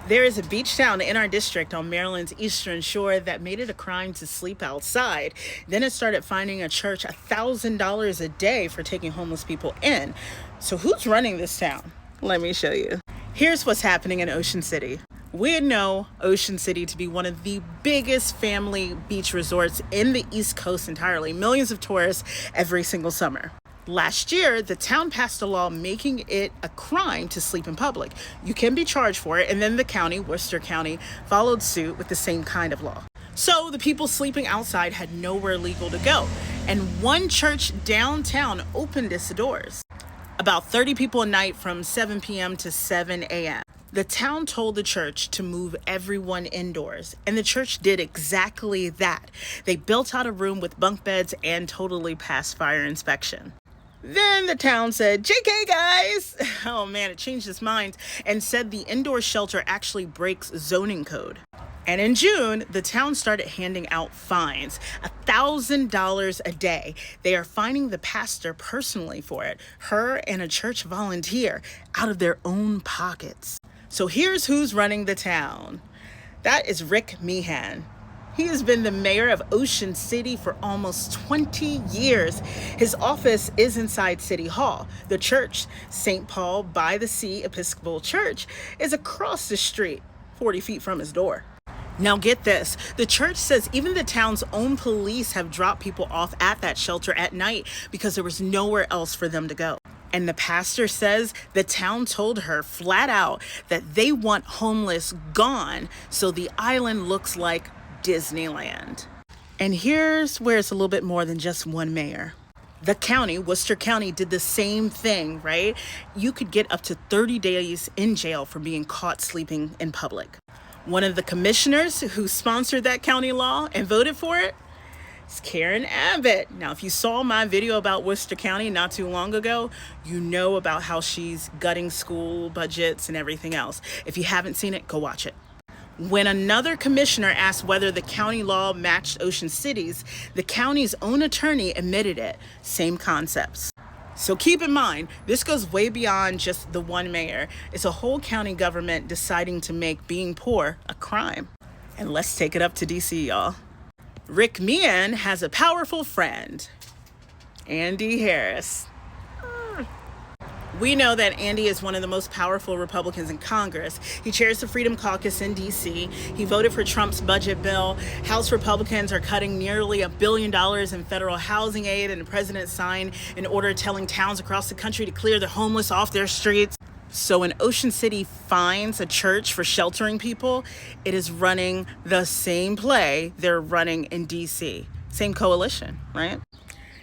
There is a beach town in our district on Maryland's eastern shore that made it a crime to sleep outside. Then it started fining a church $1,000 a day for taking homeless people in. So who's running this town? Let me show you. Here's what's happening in Ocean City. We know Ocean City to be one of the biggest family beach resorts in the East Coast entirely. Millions of tourists every single summer. Last year, the town passed a law making it a crime to sleep in public. You can be charged for it, and then the county, Worcester County, followed suit with the same kind of law. So the people sleeping outside had nowhere legal to go, and one church downtown opened its doors. About 30 people a night from 7 p.m. to 7 a.m. The town told the church to move everyone indoors, and the church did exactly that. They built out a room with bunk beds and totally passed fire inspection. Then the town said, JK guys! Oh man, it changed its mind and said the indoor shelter actually breaks zoning code. And in June, the town started handing out fines, $1,000 a day. They are fining the pastor personally for it, her and a church volunteer, out of their own pockets. So here's who's running the town. That is Rick Meehan. He has been the mayor of Ocean City for almost 20 years. His office is inside City Hall. The church, St. Paul by the Sea Episcopal Church, is across the street, 40 feet from his door. Now get this, the church says even the town's own police have dropped people off at that shelter at night because there was nowhere else for them to go. And the pastor says the town told her flat out that they want homeless gone so the island looks like Disneyland. And here's where it's a little bit more than just one mayor. The county, Worcester County, did the same thing, right? You could get up to 30 days in jail for being caught sleeping in public. One of the commissioners who sponsored that county law and voted for it is Karen Abbott. Now, if you saw my video about Worcester County not too long ago, you know about how she's gutting school budgets and everything else. If you haven't seen it, go watch it. When another commissioner asked whether the county law matched Ocean City's, the county's own attorney admitted it. Same concepts. So keep in mind, this goes way beyond just the one mayor. It's a whole county government deciding to make being poor a crime. And let's take it up to DC, y'all. Rick Meehan has a powerful friend, Andy Harris. We know that Andy is one of the most powerful Republicans in Congress. He chairs the Freedom Caucus in D.C. He voted for Trump's budget bill. House Republicans are cutting nearly $1 billion in federal housing aid, and the president signed an order telling towns across the country to clear the homeless off their streets. So when Ocean City fines a church for sheltering people, it is running the same play they're running in D.C. Same coalition, right?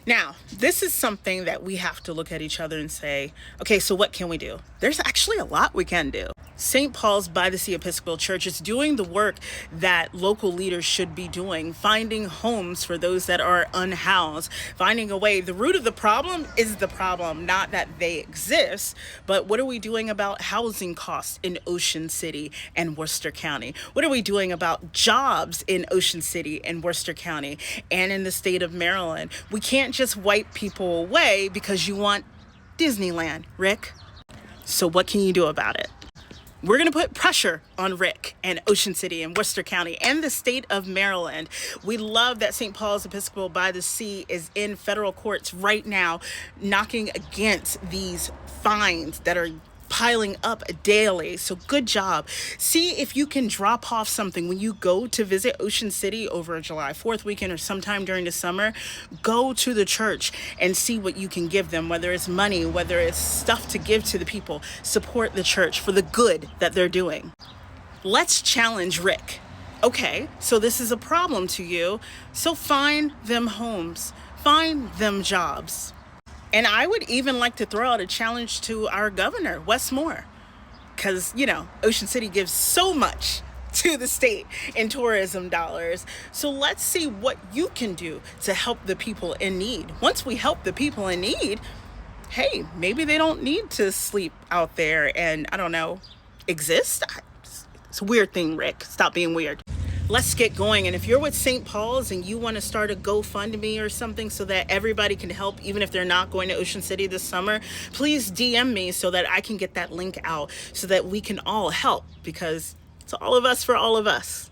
Now, this is something that we have to look at each other and say, okay, so what can we do? There's actually a lot we can do. St. Paul's by the Sea Episcopal Church is doing the work that local leaders should be doing, finding homes for those that are unhoused, finding a way. The root of the problem is the problem, not that they exist, but what are we doing about housing costs in Ocean City and Worcester County? What are we doing about jobs in Ocean City and Worcester County and in the state of Maryland? We can't just wipe people away because you want Disneyland, Rick. So what can you do about it? We're going to put pressure on Rick and Ocean City and Worcester County and the state of Maryland. We love that St. Paul's Episcopal by the Sea is in federal courts right now, knocking against these fines that are piling up daily. So good job. See if you can drop off something when you go to visit Ocean City over July 4th weekend or sometime during the summer. Go to the church and see what you can give them, whether it's money, whether it's stuff to give to the people. Support the church for the good that they're doing. Let's challenge Rick. Okay, so this is a problem to you. So find them homes, find them jobs. And I would even like to throw out a challenge to our governor, Wes Moore, because, you know, Ocean City gives so much to the state in tourism dollars. So let's see what you can do to help the people in need. Once we help the people in need, hey, maybe they don't need to sleep out there and, I don't know, exist. It's a weird thing, Rick. Stop being weird. Let's get going. And if you're with St. Paul's and you want to start a GoFundMe or something so that everybody can help, even if they're not going to Ocean City this summer, please DM me so that I can get that link out so that we can all help, because It's all of us for all of us.